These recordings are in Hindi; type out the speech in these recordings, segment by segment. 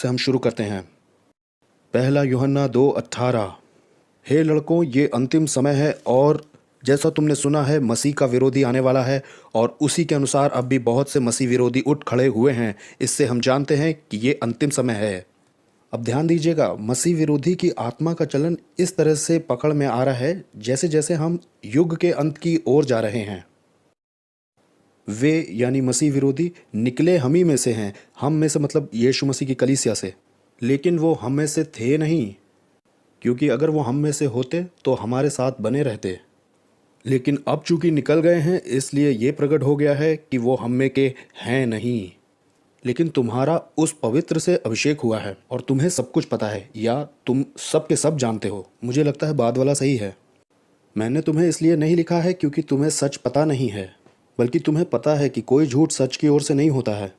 से हम शुरू करते हैं। पहला यूहन्ना 2:18। हे लड़कों, ये अंतिम समय है और जैसा तुमने सुना है मसीह का विरोधी आने वाला है और उसी के अनुसार अब भी बहुत से मसीह विरोधी उठ खड़े हुए हैं। इससे हम जानते हैं कि ये अंतिम समय है। अब ध्यान दीजिएगा, मसीह विरोधी की आत्मा का चलन इस तरह से पकड़ में आ रहा है जैसे जैसे हम युग के अंत की ओर जा रहे हैं। वे यानी मसीह विरोधी निकले हम ही में से हैं। हम में से मतलब यीशु मसीह की कलीसिया से। लेकिन वो हम में से थे नहीं, क्योंकि अगर वो हम में से होते तो हमारे साथ बने रहते। लेकिन अब चूंकि निकल गए हैं, इसलिए ये प्रकट हो गया है कि वो हम में के हैं नहीं। लेकिन तुम्हारा उस पवित्र से अभिषेक हुआ है और तुम्हें सब कुछ पता है, या तुम सब के सब जानते हो। मुझे लगता है बाद वाला सही है। मैंने तुम्हें इसलिए नहीं लिखा है क्योंकि तुम्हें सच पता नहीं है, बल्कि तुम्हें पता है कि कोई झूठ सच की ओर से नहीं होता है।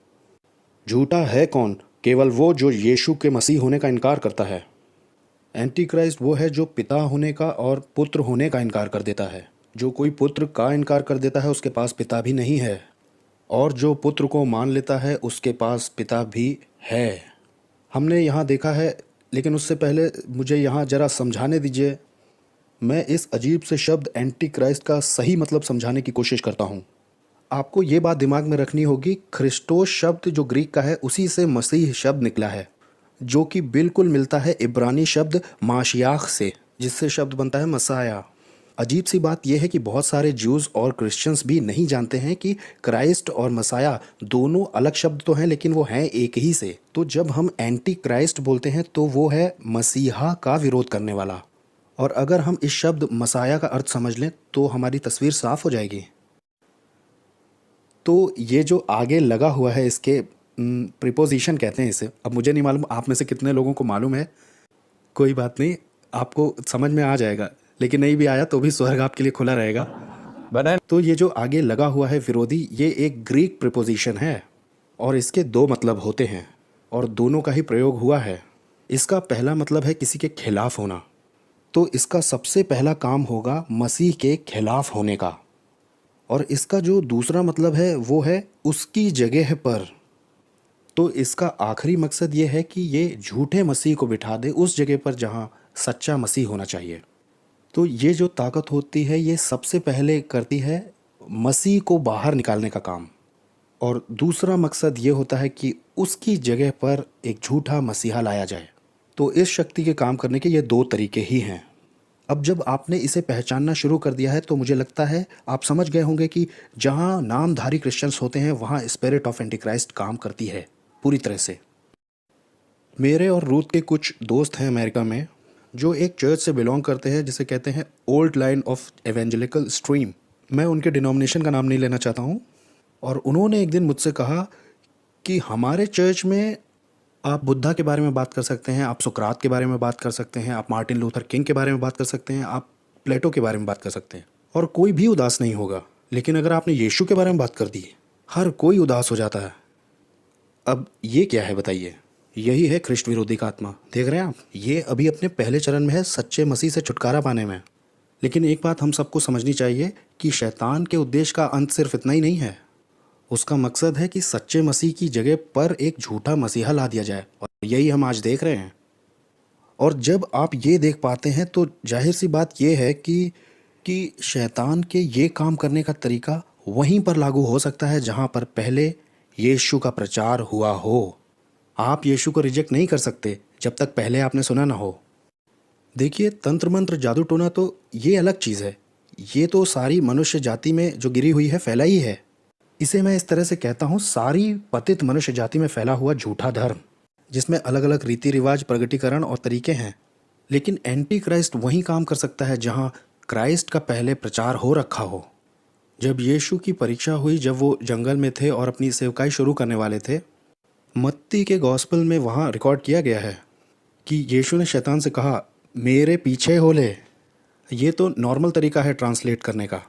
झूठा है कौन? केवल वो जो यीशु के मसीह होने का इनकार करता है। एंटी क्राइस्ट वो है जो पिता होने का और पुत्र होने का इनकार कर देता है। जो कोई पुत्र का इनकार कर देता है उसके पास पिता भी नहीं है, और जो पुत्र को मान लेता है उसके पास पिता भी है। हमने यहाँ देखा है, लेकिन उससे पहले मुझे यहाँ जरा समझाने दीजिए। मैं इस अजीब से शब्द एंटी क्राइस्ट का सही मतलब समझाने की कोशिश करता हूँ। आपको ये बात दिमाग में रखनी होगी, क्रिस्टोस शब्द जो ग्रीक का है उसी से मसीह शब्द निकला है, जो कि बिल्कुल मिलता है इब्रानी शब्द माशियाख से, जिससे शब्द बनता है मसाया। अजीब सी बात यह है कि बहुत सारे ज्यूज़ और क्रिश्चियंस भी नहीं जानते हैं कि क्राइस्ट और मसाया दोनों अलग शब्द तो हैं, लेकिन वो हैं एक ही से। तो जब हम एंटी क्राइस्ट बोलते हैं तो वो है मसीहा का विरोध करने वाला। और अगर हम इस शब्द मसाया का अर्थ समझ लें तो हमारी तस्वीर साफ हो जाएगी। तो ये जो आगे लगा हुआ है, इसके प्रीपोजिशन कहते हैं इसे। अब मुझे नहीं मालूम आप में से कितने लोगों को मालूम है, कोई बात नहीं, आपको समझ में आ जाएगा। लेकिन नहीं भी आया तो भी स्वर्ग आपके लिए खुला रहेगा। तो ये जो आगे लगा हुआ है विरोधी, ये एक ग्रीक प्रीपोजिशन है और इसके दो मतलब होते हैं और दोनों का ही प्रयोग हुआ है। इसका पहला मतलब है किसी के खिलाफ होना, तो इसका सबसे पहला काम होगा मसीह के खिलाफ होने का। और इसका जो दूसरा मतलब है वो है उसकी जगह पर। तो इसका आखिरी मकसद ये है कि ये झूठे मसीह को बिठा दे उस जगह पर जहाँ सच्चा मसीह होना चाहिए। तो ये जो ताकत होती है ये सबसे पहले करती है मसीह को बाहर निकालने का काम, और दूसरा मकसद ये होता है कि उसकी जगह पर एक झूठा मसीहा लाया जाए। तो इस शक्ति के काम करने के ये दो तरीके ही हैं। अब जब आपने इसे पहचानना शुरू कर दिया है तो मुझे लगता है आप समझ गए होंगे कि जहाँ नामधारी क्रिश्चियंस होते हैं वहाँ स्पिरिट ऑफ एंटी क्राइस्ट काम करती है पूरी तरह से। मेरे और रूथ के कुछ दोस्त हैं अमेरिका में जो एक चर्च से बिलोंग करते हैं जिसे कहते हैं old line of evangelical stream. मैं उनके डिनोमिनेशन का नाम नहीं लेना चाहता हूँ। और उन्होंने एक दिन मुझसे कहा कि हमारे चर्च में आप बुद्धा के बारे में बात कर सकते हैं, आप सुकरात के बारे में बात कर सकते हैं, आप मार्टिन लूथर किंग के बारे में बात कर सकते हैं, आप प्लेटो के बारे में बात कर सकते हैं, और कोई भी उदास नहीं होगा। लेकिन अगर आपने यीशु के बारे में बात कर दी, हर कोई उदास हो जाता है। अब ये क्या है बताइए? यही है ख्रिस्ट विरोधी का आत्मा। देख रहे हैं आप, ये अभी अपने पहले चरण में है सच्चे मसीह से छुटकारा पाने में। लेकिन एक बात हम सबको समझनी चाहिए कि शैतान के उद्देश्य का अंत सिर्फ इतना ही नहीं है। उसका मकसद है कि सच्चे मसीह की जगह पर एक झूठा मसीहा ला दिया जाए, और यही हम आज देख रहे हैं। और जब आप ये देख पाते हैं तो जाहिर सी बात ये है कि शैतान के ये काम करने का तरीका वहीं पर लागू हो सकता है जहाँ पर पहले यीशु का प्रचार हुआ हो। आप यीशु को रिजेक्ट नहीं कर सकते जब तक पहले आपने सुना ना हो। देखिए, तंत्र मंत्र जादू टोना तो ये अलग चीज़ है। ये तो सारी मनुष्य जाति में जो गिरी हुई है फैला ही है। इसे मैं इस तरह से कहता हूँ, सारी पतित मनुष्य जाति में फैला हुआ झूठा धर्म, जिसमें अलग अलग रीति रिवाज, प्रगटीकरण और तरीके हैं। लेकिन एंटी क्राइस्ट वहीं काम कर सकता है जहाँ क्राइस्ट का पहले प्रचार हो रखा हो। जब यीशु की परीक्षा हुई, जब वो जंगल में थे और अपनी सेवकाई शुरू करने वाले थे, मत्ती के गॉस्पेल में वहाँ रिकॉर्ड किया गया है कि यीशु ने शैतान से कहा, मेरे पीछे हो ले। ये तो नॉर्मल तरीका है ट्रांसलेट करने का,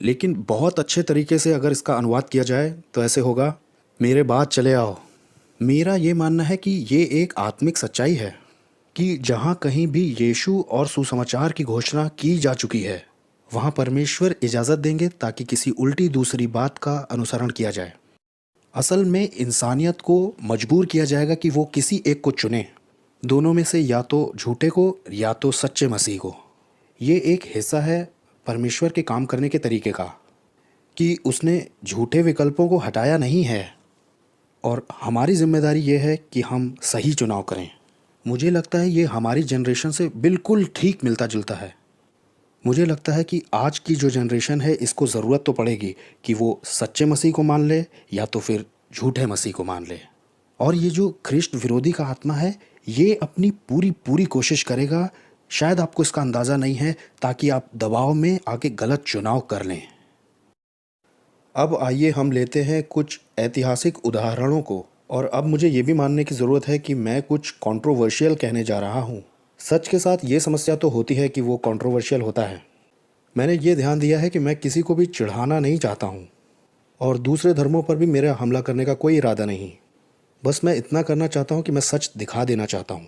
लेकिन बहुत अच्छे तरीके से अगर इसका अनुवाद किया जाए तो ऐसे होगा, मेरे बाद चले आओ। मेरा ये मानना है कि ये एक आत्मिक सच्चाई है कि जहाँ कहीं भी यीशु और सुसमाचार की घोषणा की जा चुकी है वहाँ परमेश्वर इजाज़त देंगे ताकि किसी उल्टी दूसरी बात का अनुसरण किया जाए। असल में इंसानियत को मजबूर किया जाएगा कि वो किसी एक को चुने, दोनों में से, या तो झूठे को या तो सच्चे मसीह को। ये एक हिस्सा है परमेश्वर के काम करने के तरीके का कि उसने झूठे विकल्पों को हटाया नहीं है, और हमारी जिम्मेदारी ये है कि हम सही चुनाव करें। मुझे लगता है ये हमारी जनरेशन से बिल्कुल ठीक मिलता जुलता है। मुझे लगता है कि आज की जो जनरेशन है इसको ज़रूरत तो पड़ेगी कि वो सच्चे मसीह को मान ले या तो फिर झूठे मसीह को मान ले। और ये जो ख्रिस्त विरोधी का आत्मा है ये अपनी पूरी पूरी कोशिश करेगा, शायद आपको इसका अंदाज़ा नहीं है, ताकि आप दबाव में आके गलत चुनाव कर लें। अब आइए हम लेते हैं कुछ ऐतिहासिक उदाहरणों को, और अब मुझे ये भी मानने की ज़रूरत है कि मैं कुछ कंट्रोवर्शियल कहने जा रहा हूँ। सच के साथ ये समस्या तो होती है कि वो कंट्रोवर्शियल होता है। मैंने ये ध्यान दिया है कि मैं किसी को भी चिढ़ाना नहीं चाहता हूँ, और दूसरे धर्मों पर भी मेरा हमला करने का कोई इरादा नहीं। बस मैं इतना करना चाहता हूँ कि मैं सच दिखा देना चाहता हूँ।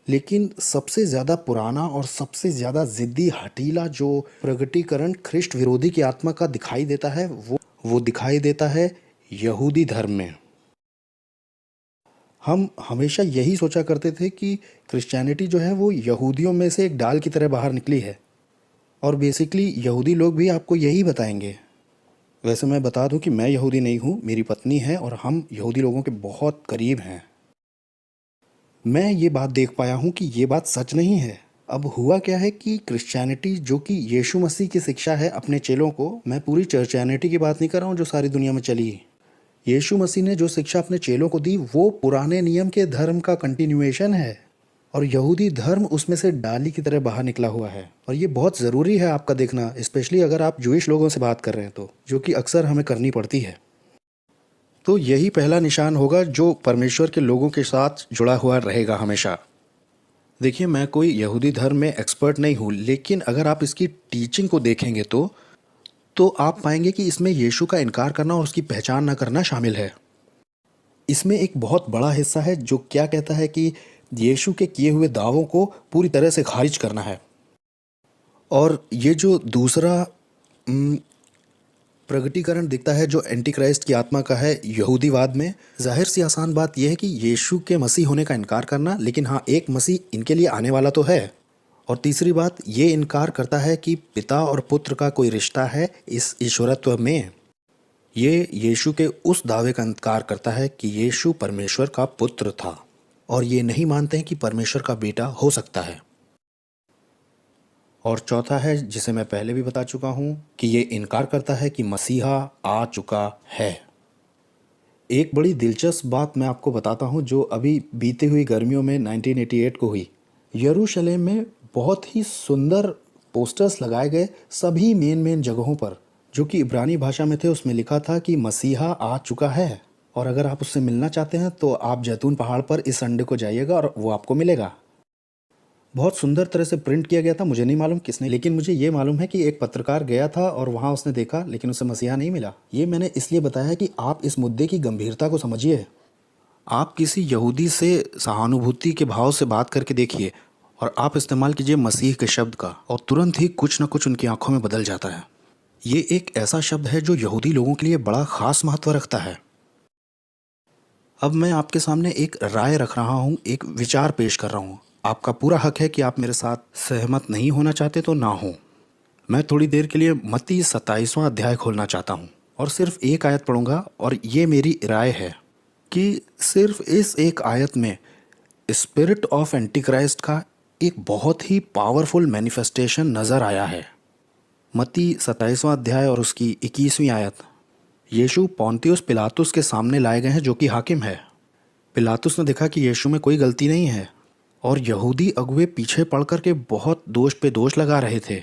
लेकिन सबसे ज़्यादा पुराना और सबसे ज़्यादा ज़िद्दी हठीला जो प्रगटीकरण ख्रिस्त विरोधी की आत्मा का दिखाई देता है वो दिखाई देता है यहूदी धर्म में। हम हमेशा यही सोचा करते थे कि क्रिश्चियनिटी जो है वो यहूदियों में से एक डाल की तरह बाहर निकली है, और बेसिकली यहूदी लोग भी आपको यही बताएंगे। वैसे मैं बता दूं कि मैं यहूदी नहीं हूं, मेरी पत्नी है और हम यहूदी लोगों के बहुत करीब हैं। मैं ये बात देख पाया हूँ कि ये बात सच नहीं है। अब हुआ क्या है कि क्रिश्चियनिटी जो कि यीशु मसीह की शिक्षा है अपने चेलों को, मैं पूरी चर्चियनिटी की बात नहीं कर रहा हूँ जो सारी दुनिया में चली, यीशु मसीह ने जो शिक्षा अपने चेलों को दी वो पुराने नियम के धर्म का कंटिन्यूएशन है, और यहूदी धर्म उसमें से डाली की तरह बाहर निकला हुआ है। और ये बहुत ज़रूरी है आपका देखना, स्पेशली अगर आप जूइश लोगों से बात कर रहे हैं तो, जो कि अक्सर हमें करनी पड़ती है। तो यही पहला निशान होगा जो परमेश्वर के लोगों के साथ जुड़ा हुआ रहेगा हमेशा। देखिए, मैं कोई यहूदी धर्म में एक्सपर्ट नहीं हूँ, लेकिन अगर आप इसकी टीचिंग को देखेंगे तो आप पाएंगे कि इसमें यीशु का इनकार करना और उसकी पहचान न करना शामिल है। इसमें एक बहुत बड़ा हिस्सा है जो क्या कहता है कि यीशु के किए हुए दावों को पूरी तरह से खारिज करना है। और ये जो दूसरा प्रगटीकरण दिखता है जो एंटी क्राइस्ट की आत्मा का है यहूदीवाद में, जाहिर सी आसान बात यह है कि यीशु के मसीह होने का इनकार करना, लेकिन हाँ, एक मसीह इनके लिए आने वाला तो है। और तीसरी बात, ये इनकार करता है कि पिता और पुत्र का कोई रिश्ता है इस ईश्वरत्व में। ये यीशु के उस दावे का इनकार करता है कि यीशु परमेश्वर का पुत्र था, और ये नहीं मानते हैं कि परमेश्वर का बेटा हो सकता है। और चौथा है, जिसे मैं पहले भी बता चुका हूँ, कि ये इनकार करता है कि मसीहा आ चुका है। एक बड़ी दिलचस्प बात मैं आपको बताता हूँ जो अभी बीते हुई गर्मियों में 1988 को हुई। यरूशलेम में बहुत ही सुंदर पोस्टर्स लगाए गए सभी मेन जगहों पर, जो कि इब्रानी भाषा में थे। उसमें लिखा था कि मसीहा आ चुका है, और अगर आप उससे मिलना चाहते हैं तो आप जैतून पहाड़ पर इस संडे को जाइएगा और वो आपको मिलेगा। बहुत सुंदर तरह से प्रिंट किया गया था। मुझे नहीं मालूम किसने, लेकिन मुझे ये मालूम है कि एक पत्रकार गया था और वहाँ उसने देखा, लेकिन उसे मसीहा नहीं मिला। ये मैंने इसलिए बताया है कि आप इस मुद्दे की गंभीरता को समझिए। आप किसी यहूदी से सहानुभूति के भाव से बात करके देखिए, और आप इस्तेमाल कीजिए मसीह के शब्द का, और तुरंत ही कुछ न कुछ उनकी आंखों में बदल जाता है। ये एक ऐसा शब्द है जो यहूदी लोगों के लिए बड़ा खास महत्व रखता है। अब मैं आपके सामने एक राय रख रहा हूँ, एक विचार पेश कर रहा हूँ। आपका पूरा हक है कि आप मेरे साथ सहमत नहीं होना चाहते तो ना हो। मैं थोड़ी देर के लिए मत्ती 27वां अध्याय खोलना चाहता हूँ और सिर्फ एक आयत पढ़ूंगा, और ये मेरी राय है कि सिर्फ इस एक आयत में स्पिरिट ऑफ एंटीक्राइस्ट का एक बहुत ही पावरफुल मैनिफेस्टेशन नज़र आया है। मत्ती 27वां अध्याय और उसकी 21वीं आयत। यीशु पोंतियुस पिलातुस के सामने लाए गए हैं जो कि हाकिम है। पिलातुस ने देखा कि यीशु में कोई गलती नहीं है, और यहूदी अगुए पीछे पड़ कर के बहुत दोष पे दोष लगा रहे थे,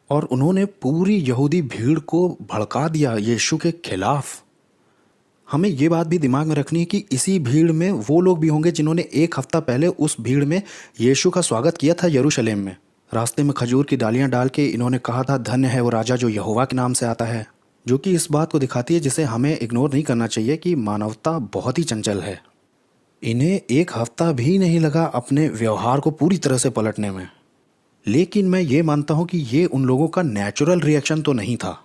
और उन्होंने पूरी यहूदी भीड़ को भड़का दिया यीशु के खिलाफ। हमें ये बात भी दिमाग में रखनी है कि इसी भीड़ में वो लोग भी होंगे जिन्होंने एक हफ्ता पहले उस भीड़ में यीशु का स्वागत किया था यरूशलेम में। रास्ते में खजूर की डालियां डाल के इन्होंने कहा था, धन्य है वो राजा जो यहोवा के नाम से आता है, जो कि इस बात को दिखाती है, जिसे हमें इग्नोर नहीं करना चाहिए, कि मानवता बहुत ही चंचल है। इन्हें एक हफ्ता भी नहीं लगा अपने व्यवहार को पूरी तरह से पलटने में। लेकिन मैं ये मानता हूँ कि ये उन लोगों का नेचुरल रिएक्शन तो नहीं था।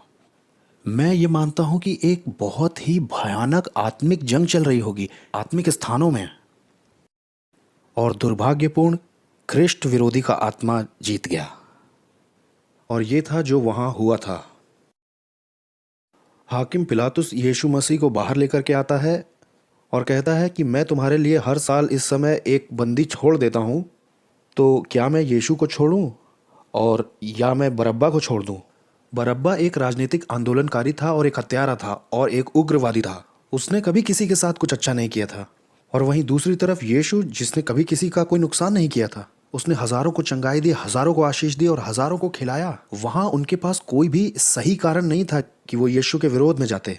मैं ये मानता हूं कि एक बहुत ही भयानक आत्मिक जंग चल रही होगी आत्मिक स्थानों में, और दुर्भाग्यपूर्ण ख्रिस्ट विरोधी का आत्मा जीत गया। और ये था जो वहां हुआ था। हाकिम पिलातुस यीशु मसीह को बाहर लेकर के आता है और कहता है कि मैं तुम्हारे लिए हर साल इस समय एक बंदी छोड़ देता हूँ, तो क्या मैं यीशु को छोड़ूं और या मैं बरअब्बा को छोड़ दूं। बरअब्बा एक राजनीतिक आंदोलनकारी था और एक हत्यारा था और एक उग्रवादी था। उसने कभी किसी के साथ कुछ अच्छा नहीं किया था। और वहीं दूसरी तरफ यीशु, जिसने कभी किसी का कोई नुकसान नहीं किया था, उसने हजारों को चंगाई दी, हजारों को आशीष दी और हजारों को खिलाया। वहां उनके पास कोई भी सही कारण नहीं था कि वो यीशु के विरोध में जाते।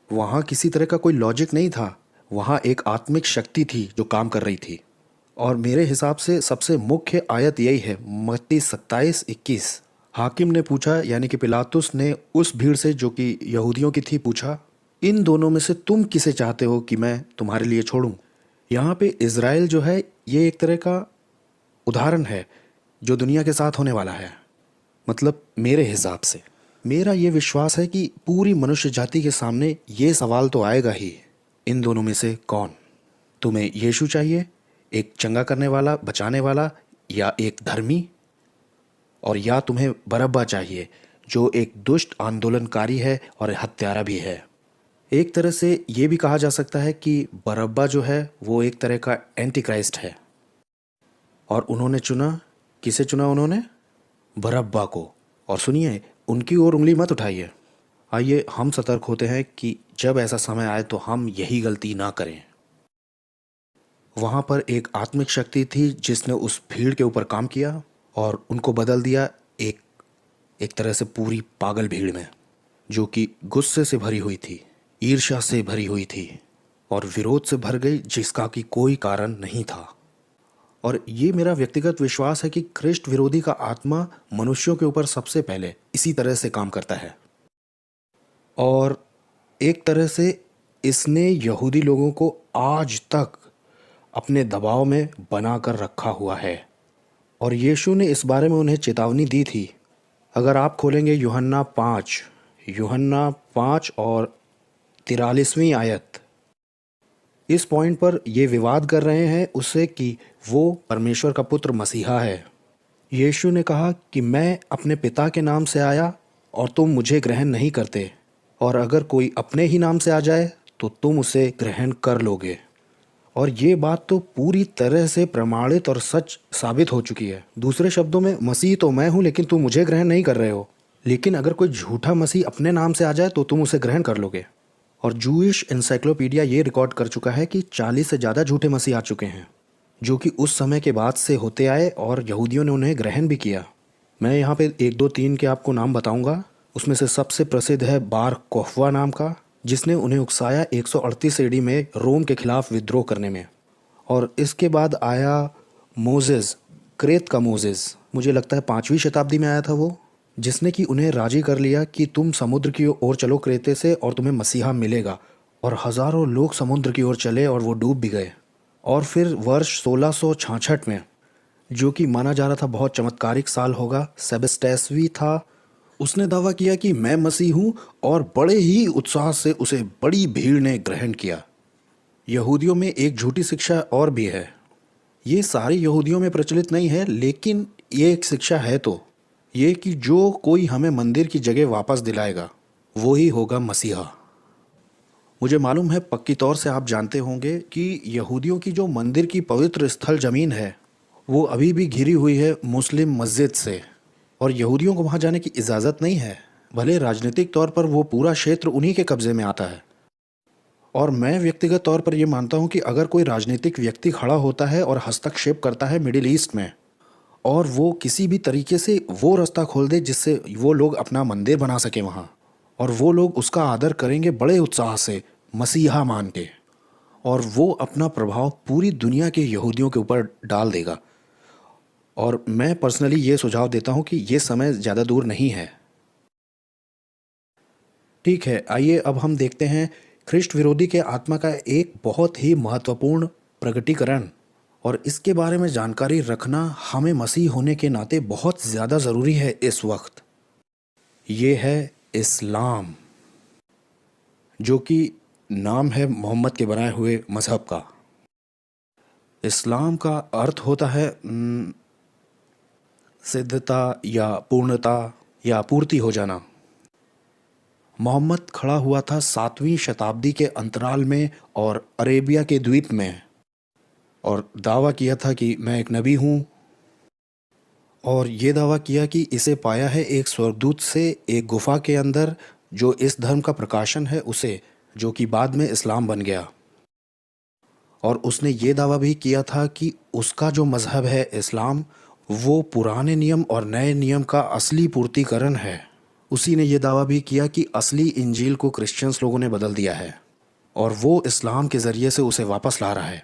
वहां किसी तरह का कोई लॉजिक नहीं था। वहां एक आत्मिक शक्ति थी जो काम कर रही थी। और मेरे हिसाब से सबसे मुख्य आयत यही है, मत्ती 27:21। हाकिम ने पूछा, यानी कि पिलातुस ने उस भीड़ से जो कि यहूदियों की थी, पूछा, इन दोनों में से तुम किसे चाहते हो कि मैं तुम्हारे लिए छोड़ूं। यहाँ पे इज़राइल जो है ये एक तरह का उदाहरण है जो दुनिया के साथ होने वाला है। मतलब मेरे हिसाब से मेरा ये विश्वास है कि पूरी मनुष्य जाति के सामने ये सवाल तो आएगा ही, इन दोनों में से कौन। तुम्हें यीशु चाहिए, एक चंगा करने वाला, बचाने वाला, या एक धर्मी, और या तुम्हें बरअब्बा चाहिए जो एक दुष्ट आंदोलनकारी है और हत्यारा भी है। एक तरह से ये भी कहा जा सकता है कि बरअब्बा जो है वो एक तरह का एंटी क्राइस्ट है। और उन्होंने चुना, किसे चुना उन्होंने? बरअब्बा को। और सुनिए, उनकी ओर उंगली मत उठाइए। आइए हम सतर्क होते हैं कि जब ऐसा समय आए तो हम यही गलती ना करें। वहाँ पर एक आत्मिक शक्ति थी जिसने उस भीड़ के ऊपर काम किया और उनको बदल दिया एक एक तरह से पूरी पागल भीड़ में, जो कि गुस्से से भरी हुई थी, ईर्ष्या से भरी हुई थी और विरोध से भर गई जिसका कि कोई कारण नहीं था। और ये मेरा व्यक्तिगत विश्वास है कि ख्रिस्ट विरोधी का आत्मा मनुष्यों के ऊपर सबसे पहले इसी तरह से काम करता है। और एक तरह से इसने यहूदी लोगों को आज तक अपने दबाव में बनाकर रखा हुआ है। और यीशु ने इस बारे में उन्हें चेतावनी दी थी। अगर आप खोलेंगे यूहन्ना 5 और 43वीं आयत, इस पॉइंट पर ये विवाद कर रहे हैं उससे कि वो परमेश्वर का पुत्र मसीहा है। यीशु ने कहा कि मैं अपने पिता के नाम से आया और तुम मुझे ग्रहण नहीं करते, और अगर कोई अपने ही नाम से आ जाए तो तुम उसे ग्रहण कर लोगे। और ये बात तो पूरी तरह से प्रमाणित और सच साबित हो चुकी है। दूसरे शब्दों में, मसीह तो मैं हूँ लेकिन तुम मुझे ग्रहण नहीं कर रहे हो। लेकिन अगर कोई झूठा मसीह अपने नाम से आ जाए तो तुम उसे ग्रहण कर लोगे। और जूइश एनसाइक्लोपीडिया ये रिकॉर्ड कर चुका है कि 40 से ज़्यादा झूठे मसीह आ चुके हैं, जो कि उस समय के बाद से होते आए और यहूदियों ने उन्हें ग्रहण भी किया। मैं यहाँ पे 1, 2, 3 के आपको नाम बताऊँगा। उसमें से सबसे प्रसिद्ध है बार कोख्वा नाम का, जिसने उन्हें उकसाया 138 एडी में रोम के खिलाफ विद्रोह करने में। और इसके बाद आया मोजेस, क्रेत का मोजेस, मुझे लगता है 5वीं शताब्दी में आया था वो, जिसने कि उन्हें राजी कर लिया कि तुम समुद्र की ओर चलो क्रेते से और तुम्हें मसीहा मिलेगा। और हज़ारों लोग समुद्र की ओर चले और वो डूब भी गए। और फिर वर्ष 1666 में, जो कि माना जा रहा था बहुत चमत्कारिक साल होगा, सेबेस्टेसवी था, उसने दावा किया कि मैं मसीह हूँ और बड़े ही उत्साह से उसे बड़ी भीड़ ने ग्रहण किया। यहूदियों में एक झूठी शिक्षा और भी है, ये सारी यहूदियों में प्रचलित नहीं है, लेकिन ये एक शिक्षा है तो ये कि जो कोई हमें मंदिर की जगह वापस दिलाएगा वो ही होगा मसीहा। मुझे मालूम है पक्की तौर से आप जानते होंगे कि यहूदियों की जो मंदिर की पवित्र स्थल ज़मीन है वो अभी भी घिरी हुई है मुस्लिम मस्जिद से, और यहूदियों को वहाँ जाने की इजाज़त नहीं है। भले राजनीतिक तौर पर वो पूरा क्षेत्र उन्हीं के कब्ज़े में आता है। और मैं व्यक्तिगत तौर पर यह मानता हूँ कि अगर कोई राजनीतिक व्यक्ति खड़ा होता है और हस्तक्षेप करता है मिडिल ईस्ट में, और वो किसी भी तरीके से वो रास्ता खोल दे जिससे वो लोग अपना मंदिर बना सके वहाँ, और वो लोग उसका आदर करेंगे बड़े उत्साह से मसीहा मान के, और वो अपना प्रभाव पूरी दुनिया के यहूदियों के ऊपर डाल देगा। और मैं पर्सनली ये सुझाव देता हूँ कि ये समय ज़्यादा दूर नहीं है। ठीक है, आइए अब हम देखते हैं ख्रिस्ट विरोधी के आत्मा का एक बहुत ही महत्वपूर्ण प्रकटीकरण। और इसके बारे में जानकारी रखना हमें मसीह होने के नाते बहुत ज़्यादा ज़रूरी है इस वक्त। ये है इस्लाम। जो कि नाम है मोहम्मद के बनाए हुए मज़हब का। इस्लाम का अर्थ होता है सिद्धता या पूर्णता या पूर्ति हो जाना। मोहम्मद खड़ा हुआ था 7वीं शताब्दी के अंतराल में और अरेबिया के द्वीप में, और दावा किया था कि मैं एक नबी हूँ, और ये दावा किया कि इसे पाया है एक स्वर्गदूत से एक गुफा के अंदर, जो इस धर्म का प्रकाशन है उसे, जो कि बाद में इस्लाम बन गया। और उसने ये दावा भी किया था कि उसका जो मज़हब है इस्लाम, वो पुराने नियम और नए नियम का असली पूर्तिकरण है। उसी ने ये दावा भी किया कि असली इंजील को क्रिश्चियंस लोगों ने बदल दिया है और वो इस्लाम के ज़रिए से उसे वापस ला रहा है।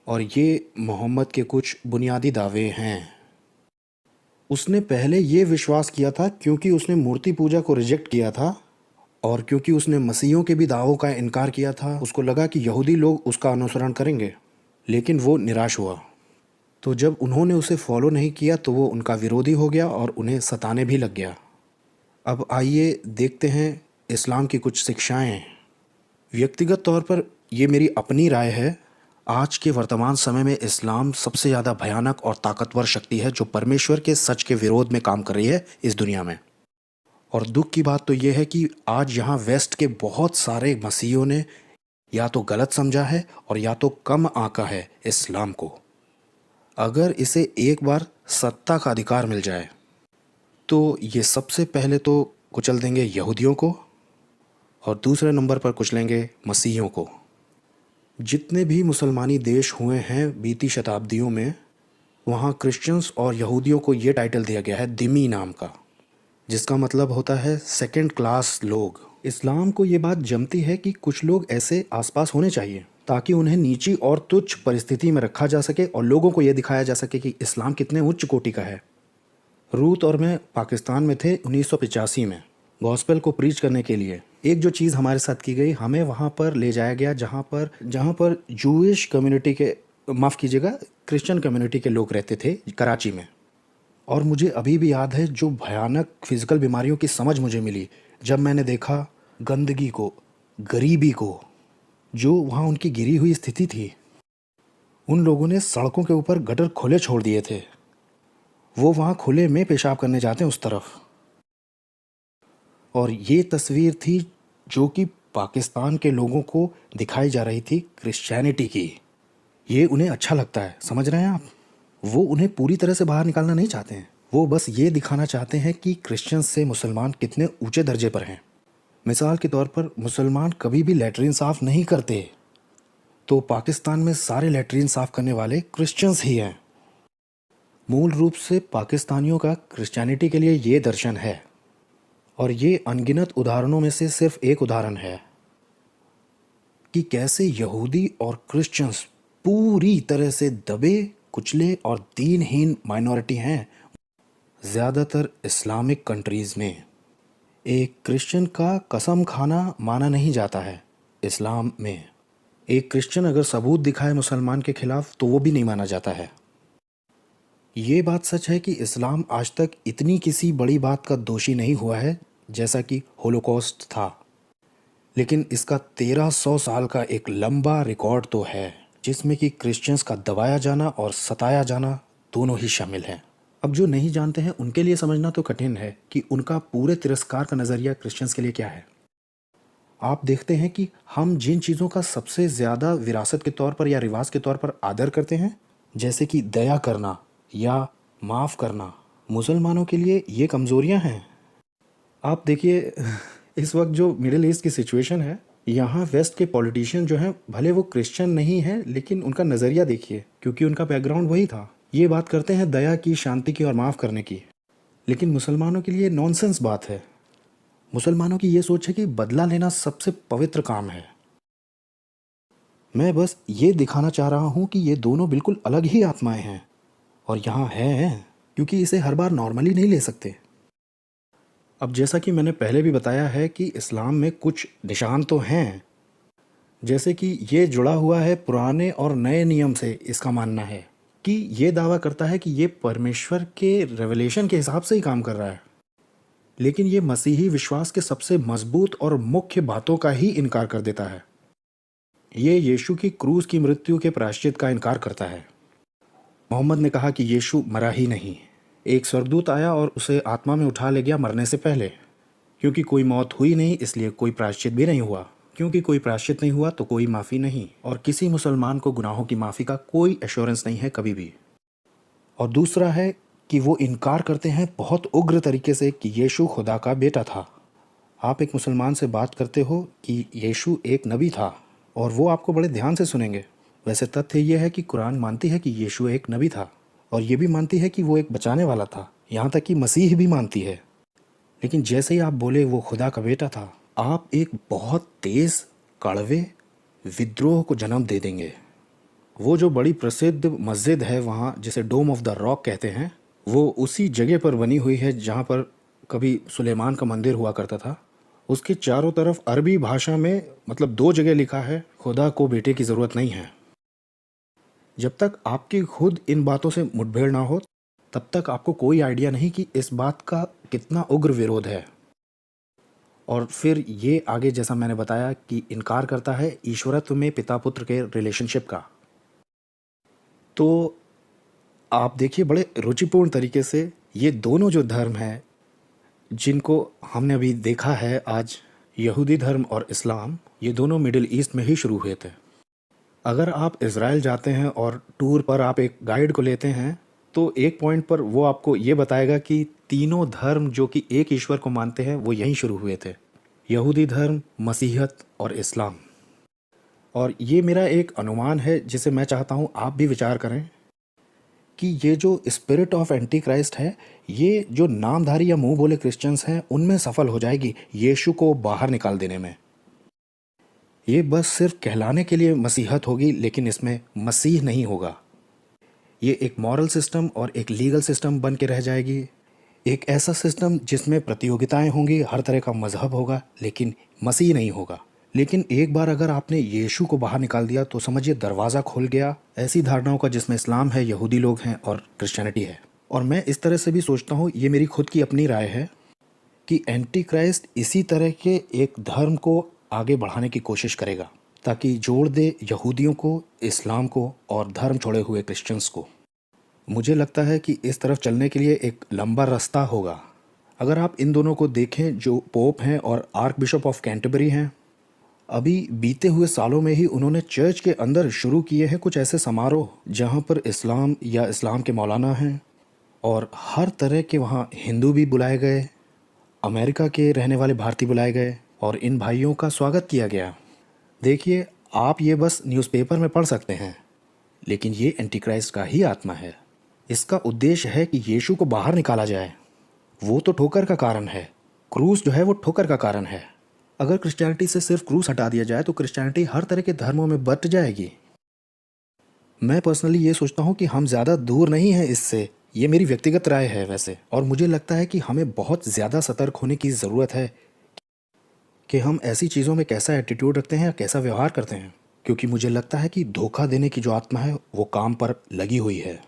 और ये मोहम्मद के कुछ बुनियादी दावे हैं। उसने पहले ये विश्वास किया था, क्योंकि उसने मूर्ति पूजा को रिजेक्ट किया था और क्योंकि उसने मसीहों के भी दावों का इनकार किया था, उसको लगा कि यहूदी लोग उसका अनुसरण करेंगे, लेकिन वो निराश हुआ। तो जब उन्होंने उसे फॉलो नहीं किया तो वो उनका विरोधी हो गया और उन्हें सताने भी लग गया। अब आइए देखते हैं इस्लाम की कुछ शिक्षाएं। व्यक्तिगत तौर पर ये मेरी अपनी राय है, आज के वर्तमान समय में इस्लाम सबसे ज़्यादा भयानक और ताकतवर शक्ति है जो परमेश्वर के सच के विरोध में काम कर रही है इस दुनिया में। और दुख की बात तो ये है कि आज यहाँ वेस्ट के बहुत सारे मसीहों ने या तो गलत समझा है और या तो कम आंका है इस्लाम को। अगर इसे एक बार सत्ता का अधिकार मिल जाए तो ये सबसे पहले तो कुचल देंगे यहूदियों को और दूसरे नंबर पर कुचलेंगे मसीहियों को। जितने भी मुसलमानी देश हुए हैं बीती शताब्दियों में, वहाँ क्रिश्चियंस और यहूदियों को ये टाइटल दिया गया है दिमी नाम का, जिसका मतलब होता है सेकंड क्लास लोग। इस्लाम को ये बात जमती है कि कुछ लोग ऐसे आसपास होने चाहिए ताकि उन्हें नीची और तुच्छ परिस्थिति में रखा जा सके और लोगों को यह दिखाया जा सके कि इस्लाम कितने उच्च कोटि का है। रूथ और मैं पाकिस्तान में थे 1985 में गॉस्पेल को प्रीच करने के लिए। एक जो चीज़ हमारे साथ की गई, हमें वहाँ पर ले जाया गया जहाँ पर जूइश कम्युनिटी के, माफ़ कीजिएगा, क्रिश्चियन कम्युनिटी के लोग रहते थे कराची में। और मुझे अभी भी याद है जो भयानक फिजिकल बीमारियों की समझ मुझे मिली जब मैंने देखा गंदगी को, गरीबी को, जो वहाँ उनकी गिरी हुई स्थिति थी। उन लोगों ने सड़कों के ऊपर गटर खुले छोड़ दिए थे, वो वहाँ खुले में पेशाब करने जाते हैं उस तरफ। और ये तस्वीर थी जो कि पाकिस्तान के लोगों को दिखाई जा रही थी क्रिश्चियनिटी की। ये उन्हें अच्छा लगता है, समझ रहे हैं आप? वो उन्हें पूरी तरह से बाहर निकालना नहीं चाहते हैं, वो बस ये दिखाना चाहते हैं कि क्रिश्चियन से मुसलमान कितने ऊंचे दर्जे पर हैं। मिसाल के तौर पर मुसलमान कभी भी लैट्रिन साफ़ नहीं करते, तो पाकिस्तान में सारे लैट्रिन साफ़ करने वाले क्रिश्चियंस ही हैं। मूल रूप से पाकिस्तानियों का क्रिश्चियनिटी के लिए ये दर्शन है, और ये अनगिनत उदाहरणों में से सिर्फ एक उदाहरण है कि कैसे यहूदी और क्रिश्चियंस पूरी तरह से दबे, कुचले और दीनहीन माइनॉरिटी हैं ज़्यादातर इस्लामिक कंट्रीज़ में। एक क्रिश्चियन का कसम खाना माना नहीं जाता है इस्लाम में। एक क्रिश्चियन अगर सबूत दिखाए मुसलमान के खिलाफ तो वो भी नहीं माना जाता है। ये बात सच है कि इस्लाम आज तक इतनी किसी बड़ी बात का दोषी नहीं हुआ है जैसा कि होलोकॉस्ट था, लेकिन इसका 1300 साल का एक लंबा रिकॉर्ड तो है जिसमें कि क्रिश्चियंस का दबाया जाना और सताया जाना दोनों ही शामिल हैं। अब जो नहीं जानते हैं उनके लिए समझना तो कठिन है कि उनका पूरे तिरस्कार का नज़रिया क्रिश्चियंस के लिए क्या है। आप देखते हैं कि हम जिन चीज़ों का सबसे ज़्यादा विरासत के तौर पर या रिवाज के तौर पर आदर करते हैं, जैसे कि दया करना या माफ़ करना, मुसलमानों के लिए ये कमज़ोरियां हैं। आप देखिए इस वक्त जो मिडिल ईस्ट की सिचुएशन है, यहाँ वेस्ट के पॉलिटिशियन जो हैं, भले वो क्रिश्चियन नहीं हैं, लेकिन उनका नज़रिया देखिए, क्योंकि उनका बैकग्राउंड वही था। ये बात करते हैं दया की, शांति की और माफ़ करने की, लेकिन मुसलमानों के लिए नॉनसेंस बात है। मुसलमानों की ये सोच है कि बदला लेना सबसे पवित्र काम है। मैं बस ये दिखाना चाह रहा हूँ कि ये दोनों बिल्कुल अलग ही आत्माएं हैं, और यहाँ है क्योंकि इसे हर बार नॉर्मली नहीं ले सकते। अब जैसा कि मैंने पहले भी बताया है कि इस्लाम में कुछ निशान तो हैं, जैसे कि ये जुड़ा हुआ है पुराने और नए नियम से। इसका मानना है कि ये दावा करता है कि ये परमेश्वर के रेवलेशन के हिसाब से ही काम कर रहा है। लेकिन ये मसीही विश्वास के सबसे मजबूत और मुख्य बातों का ही इनकार कर देता है। ये यीशु की क्रूस की मृत्यु के प्रायश्चित का इनकार करता है। मोहम्मद ने कहा कि यीशु मरा ही नहीं, एक स्वर्गदूत आया और उसे आत्मा में उठा ले गया मरने से पहले। क्योंकि कोई मौत हुई नहीं इसलिए कोई प्रायश्चित भी नहीं हुआ, क्योंकि कोई प्रायश्चित नहीं हुआ तो कोई माफ़ी नहीं, और किसी मुसलमान को गुनाहों की माफ़ी का कोई एश्योरेंस नहीं है कभी भी। और दूसरा है कि वो इनकार करते हैं बहुत उग्र तरीके से कि यीशु खुदा का बेटा था। आप एक मुसलमान से बात करते हो कि यीशु एक नबी था और वो आपको बड़े ध्यान से सुनेंगे। वैसे तथ्य ये है कि कुरान मानती है कि यीशु एक नबी था, और ये भी मानती है कि वो एक बचाने वाला था, यहाँ तक कि मसीह भी मानती है। लेकिन जैसे ही आप बोले वो खुदा का बेटा था, आप एक बहुत तेज़ कड़वे विद्रोह को जन्म दे देंगे। वो जो बड़ी प्रसिद्ध मस्जिद है वहाँ, जिसे डोम ऑफ द रॉक कहते हैं, वो उसी जगह पर बनी हुई है जहाँ पर कभी सुलेमान का मंदिर हुआ करता था। उसके चारों तरफ अरबी भाषा में मतलब 2 जगह लिखा है खुदा को बेटे की ज़रूरत नहीं है। जब तक आपकी खुद इन बातों से मुठभेड़ ना हो तब तक आपको कोई आइडिया नहीं कि इस बात का कितना उग्र विरोध है। और फिर ये आगे जैसा मैंने बताया कि इनकार करता है ईश्वरत्व में पिता पुत्र के रिलेशनशिप का। तो आप देखिए बड़े रुचिपूर्ण तरीके से ये दोनों जो धर्म हैं जिनको हमने अभी देखा है आज, यहूदी धर्म और इस्लाम, ये दोनों मिडिल ईस्ट में ही शुरू हुए थे। अगर आप इज़राइल जाते हैं और टूर पर आप एक गाइड को लेते हैं तो एक पॉइंट पर वो आपको ये बताएगा कि तीनों धर्म जो कि एक ईश्वर को मानते हैं वो यहीं शुरू हुए थे, यहूदी धर्म, मसीहत और इस्लाम। और ये मेरा एक अनुमान है जिसे मैं चाहता हूँ आप भी विचार करें कि ये जो स्पिरिट ऑफ एंटी क्राइस्ट है, ये जो नामधारी या मुंह बोले क्रिश्चियंस हैं उनमें सफल हो जाएगी यीशु को बाहर निकाल देने में। ये बस सिर्फ कहलाने के लिए मसीहत होगी, लेकिन इसमें मसीह नहीं होगा। ये एक मॉरल सिस्टम और एक लीगल सिस्टम बन के रह जाएगी, एक ऐसा सिस्टम जिसमें प्रतियोगिताएं होंगी, हर तरह का मजहब होगा, लेकिन मसीह नहीं होगा। लेकिन एक बार अगर आपने यीशु को बाहर निकाल दिया तो समझिए दरवाज़ा खुल गया ऐसी धारणाओं का जिसमें इस्लाम है, यहूदी लोग हैं और क्रिश्चियनिटी है। और मैं इस तरह से भी सोचता हूँ, ये मेरी खुद की अपनी राय है, कि एंटी क्राइस्ट इसी तरह के एक धर्म को आगे बढ़ाने की कोशिश करेगा ताकि जोड़ दे यहूदियों को, इस्लाम को और धर्म छोड़े हुए क्रिश्चियंस को। मुझे लगता है कि इस तरफ चलने के लिए एक लंबा रास्ता होगा। अगर आप इन दोनों को देखें जो पोप हैं और आर्क बिशप ऑफ कैंटरबरी हैं, अभी बीते हुए सालों में ही उन्होंने चर्च के अंदर शुरू किए हैं कुछ ऐसे समारोह जहां पर इस्लाम या इस्लाम के मौलाना हैं, और हर तरह के वहां हिंदू भी बुलाए गए, अमेरिका के रहने वाले भारतीय बुलाए गए और इन भाइयों का स्वागत किया गया। देखिए, आप ये बस न्यूज़पेपर में पढ़ सकते हैं, लेकिन ये एंटीक्राइस्ट का ही आत्मा है। इसका उद्देश्य है कि यीशु को बाहर निकाला जाए। वो तो ठोकर का कारण है, क्रूस जो है वो ठोकर का कारण है। अगर क्रिश्चियनिटी से सिर्फ क्रूस हटा दिया जाए तो क्रिश्चियनिटी हर तरह के धर्मों में बट जाएगी। मैं पर्सनली ये सोचता हूँ कि हम ज़्यादा दूर नहीं हैं इससे, ये मेरी व्यक्तिगत राय है वैसे। और मुझे लगता है कि हमें बहुत ज़्यादा सतर्क होने की ज़रूरत है कि हम ऐसी चीज़ों में कैसा एटीट्यूड रखते हैं या कैसा व्यवहार करते हैं, क्योंकि मुझे लगता है कि धोखा देने की जो आत्मा है वो काम पर लगी हुई है।